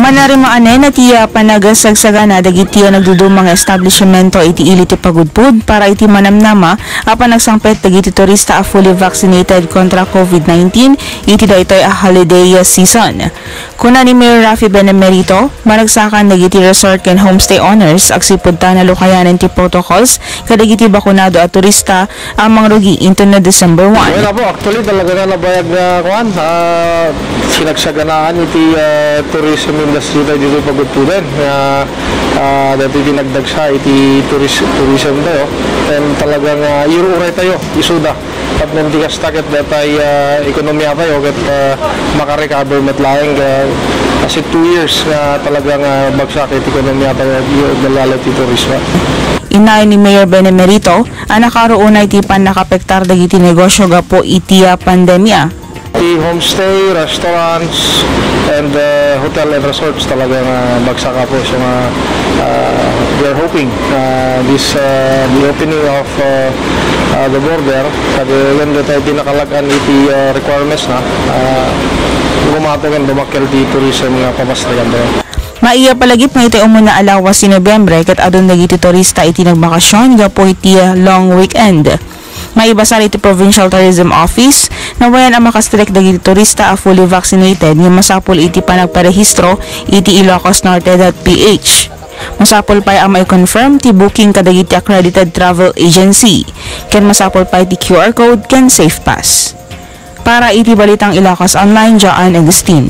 Manarimaan na tiya panagasagsaga na dagiti nagdudumang establishmento iti iliti pagudpud para iti manamnama apan nagsangpet dagiti turista a fully vaccinated kontra COVID-19 iti daytoy a holiday season. Kuna ni Mayor Rafi Benemerito, managsakan dagiti resort ken homestay owners agsipud ta na lukayanan ti protocols kadagiti bakunado at turista amang rugi into na December 1. Wala po, actually talaga na nabayag na kuan sinagsaganaan iti tourism industry tayo dito pagudpudan dati dinagdag siya iti tourism tayo and talagang iuray tayo isuda at nandigas takit datay ekonomiya tayo at makarecover matlaeng kasi 2 years na talagang bagsak iti ekonomiya tayo dalala iti tourism. Inay ni Mayor Benemerito, anakaroon na iti pan nakapektar dagiti negosyo gapo iti pandemya. The homestay, restaurants, and hotel and resorts talagang bagsak po. So we are hoping the opening of the border, kasi ganda tayo pinakalagan iti requirements na gumatogan dumakil di tourism nga pamastayan tayo. Maiya palagip nga iti umuna alawas si Nobyembre kat adun dagiti turista iti nagbakasyon gapo iti long weekend. Maibasar iti Provincial Tourism Office na wayan ang makastrek dagiti turista a fully vaccinated nga masapul iti panagparehistro iti ilocosnorte.ph. Masapul pa ang mai-confirm ti booking kadagiti accredited travel agency. Ken masapul pa iti QR code ken safe pass. Para iti balitang Ilocos Online, Joanne Agustin.